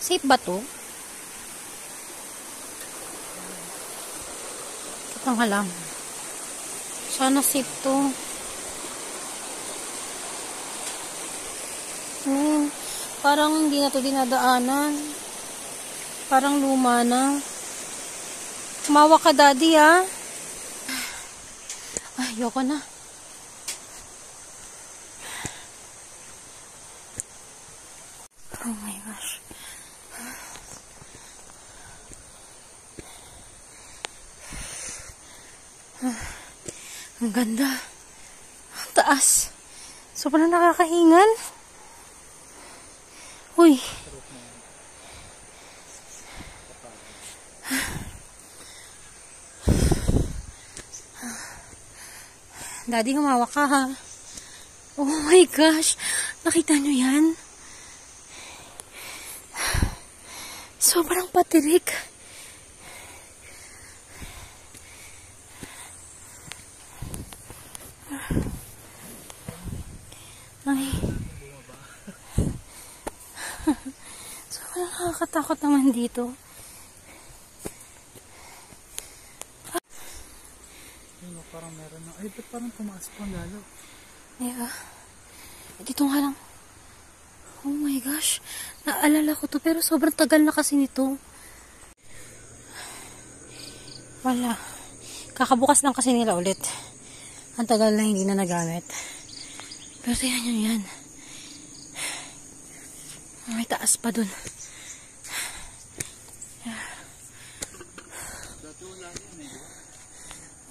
Safe ba to? Ito nga lang. Sana safe to. Parang hindi na to dinadaanan. Parang luma na. Kumawa ka, daddy, ha? Ay, ayoko na. Oh my gosh. Ang ganda. Ang taas. Sobrang nakakahingal. Uy. Daddy, humawa ka, ha? Oh my gosh. Nakita nyo yan? Sobrang patirik. Ay. Sobrang nakakatakot naman dito. Parang meron na. Ay, ba't parang tumaas pa lalo? Yeah. Dito nga lang. Oh my gosh. Naalala ko to pero sobrang tagal na kasi nito. Wala. Kakabukas lang kasi nila ulit. Ang tagal na hindi na nagamit. Pero tingnan nyo yan. May taas pa dun.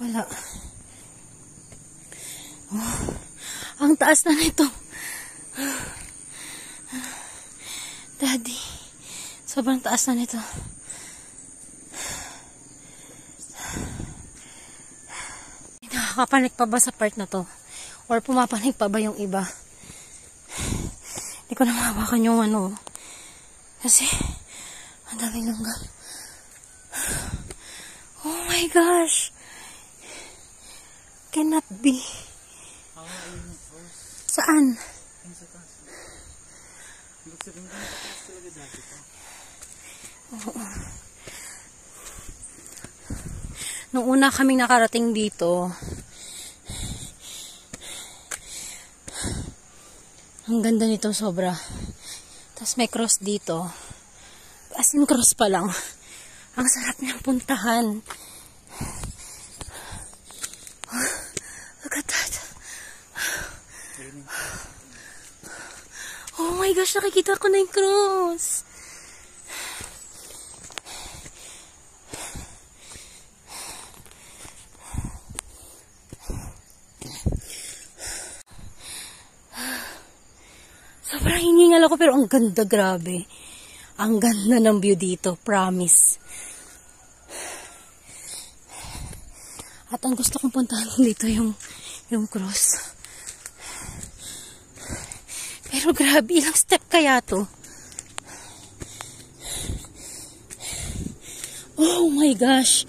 Wala. Oh, ang taas na nito. Daddy, sobrang taas na nito. Nakakapanik pa ba sa part na to? Or pumapanik pa ba yung iba? Hindi ko na mahawakan yung ano. Kasi, ang daming langga. Oh my gosh! Cannot be. Saan? Oo. Nung una kaming nakarating dito, ang ganda nito sobra. Tapos may cross dito. As in cross pa lang. Ang sarap niyang puntahan. Look at that. Oh my gosh, nakikita ko na yung cross. Sobrang hiningal ako pero ang ganda, grabe. Ang ganda ng view dito, promise. At ang gusto kong puntahan dito yung cross. Pero grabe, ilang step kaya to? Oh my gosh.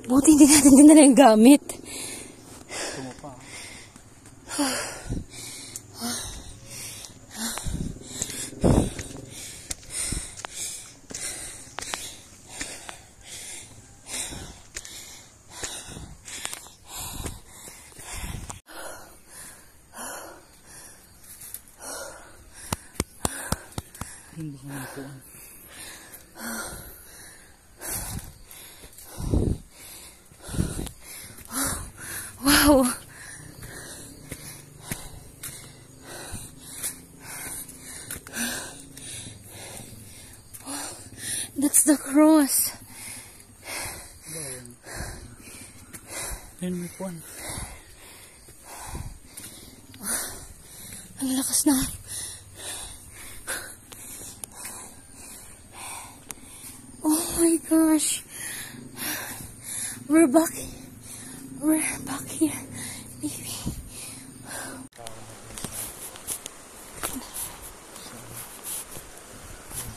Buti hindi natin dinala yung gamit. Tumupa. Hindi ko nakuha. Wow! That's the cross. Ayun, may puwan. Ang lakas na. Oh my gosh. We're back here. Maybe.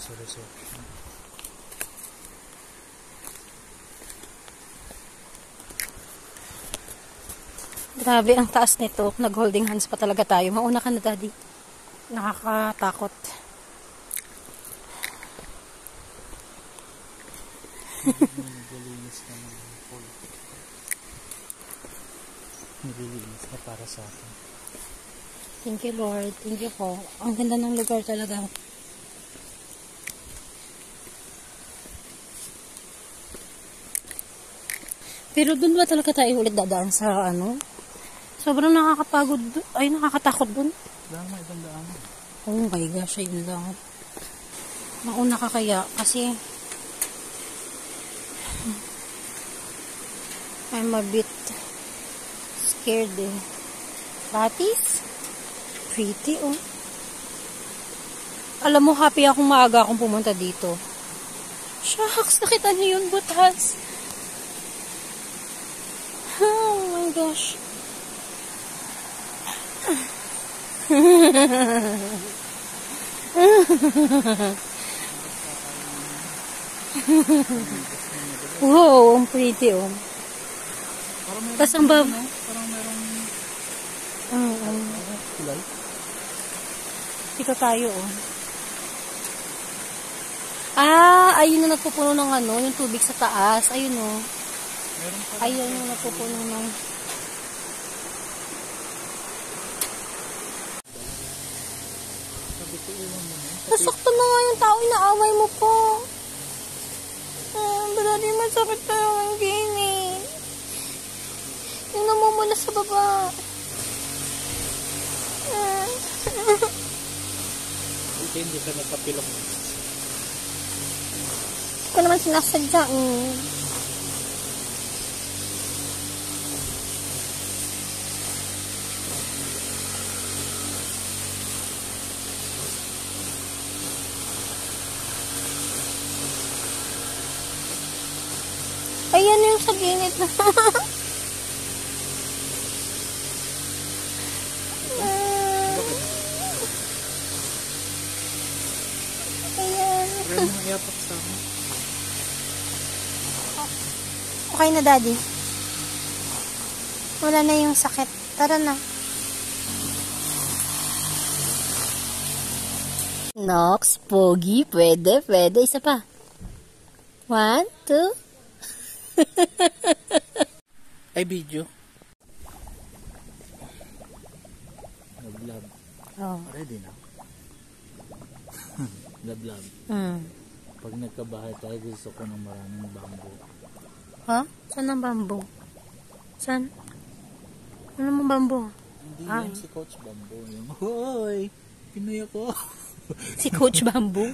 Sa reception. Grabe, ang taas nito. Nag-holding hands pa talaga tayo. Mauna ka na, Daddy. Nakakatakot. Nililinis ka ng pool. Nililinis na para sa atin. Thank you, Lord. Thank you po. Ang ganda ng lugar talaga. Pero dun ba talaga tayo ulit dadaan sa ano? Sobrang nakakapagod. Ay, nakakatakot dun. Lang may ibang daan. Oh my gosh, ayun lang. Mauna ka kaya kasi I'm a bit scared eh. Batis? Pretty oh. Alam mo, happy akong maaga akong pumunta dito. Shucks, nakita niyo yun, butas. Oh my gosh. Wow, ang pretty oh. Tapos ang bab... Parang merong kulay. Dito tayo oh. Ah, ayun na nagpupuno ng ano, yung tubig sa taas. Ayun oh. Ayun yung nagpupuno ng... Nasakto na nga yung tao, inaaway mo po. Brady, masakit tayo ang gini. Yung namumula sa baba. Hindi ka nagkapilok. Ko naman sinasadya eh. Ayan yung sa ginit na. Ayan. Kaya mga iyapak sa akin. Okay na, Daddy. Wala na yung sakit. Tara na. Nox, pogi. Pwede, pwede. Isa pa. 1, 2. Ay, video. Love. Oh. Ready na? Love. Pag nagkabahay tayo, gusto ko ng maraming bamboo. Ha? Saan ang bamboo? Saan? Ano mong bamboo? Hindi yan si Coach Bamboo. Yung, hoy! Pinoy ako. Si Coach Bamboo?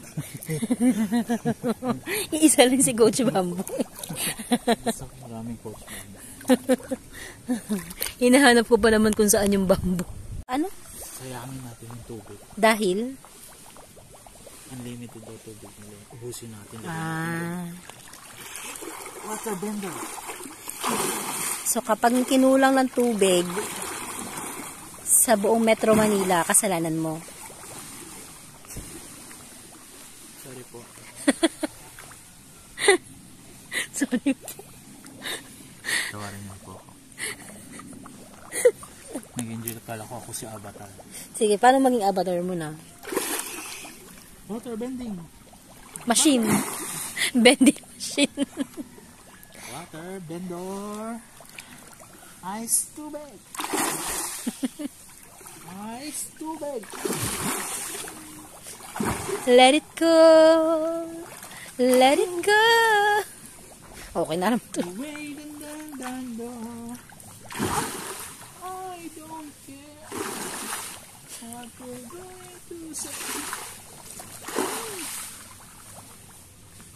Iisa lang si Coach Bamboo. Gusto ko maraming Coach Bamboo. Hinahanap ko pa naman kung saan yung bamboo. Ano? Sayangin natin yung tubig. Dahil? Unlimited daw tubig nila. Ubusin natin. Water bender. So, kapag kinulang ng tubig sa buong Metro Manila, kasalanan mo. Sorry po. Sorry po. Tawarin niyo po ako. Nag-enjoy pala ko si Avatar. Sige, paano maging avatar mo na? Water bending. Machine. Bending machine. Water bender. Ice tubig. Ice tubig. Let it go. Let it go. Okay na naman to. I don't care what we're going to say.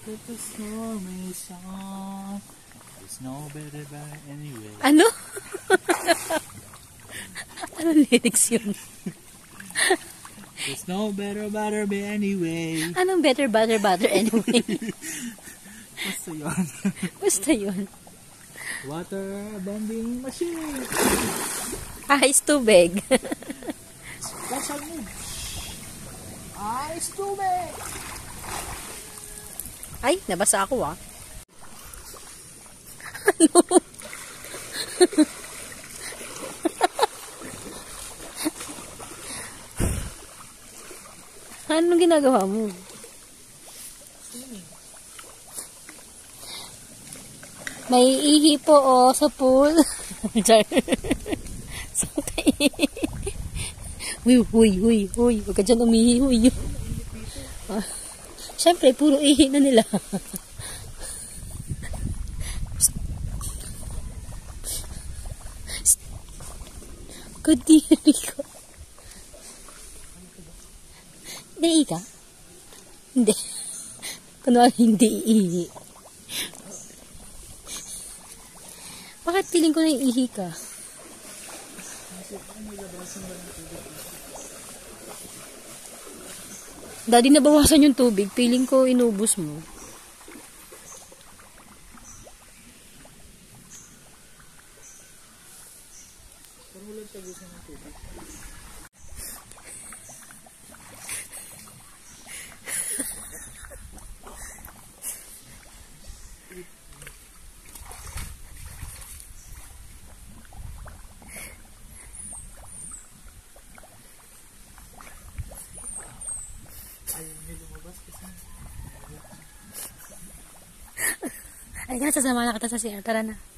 Let the storm is on. There's no better by anyway. Ano? Ano lyrics yun? There's no better by anyway. Anong better, butter anyway? Basta yun. Basta yun. Water bending machine. Ice tubig. Special move. Ice tubig. Ay, nabasa ako ah. Ano? ginagawa mo? May ihi po sa pool. Huy. Huwag ka dyan umihi, huy. Siyempre, puro ihi na nila. Kudiri ko. Naihi ka? Hindi. Kunwari hindi iihi. Bakit feeling ko na iihi ka? Daddy, nabawasan yung tubig. Feeling ko inubos mo. Ay, sasama na kita sa CR. Tara na.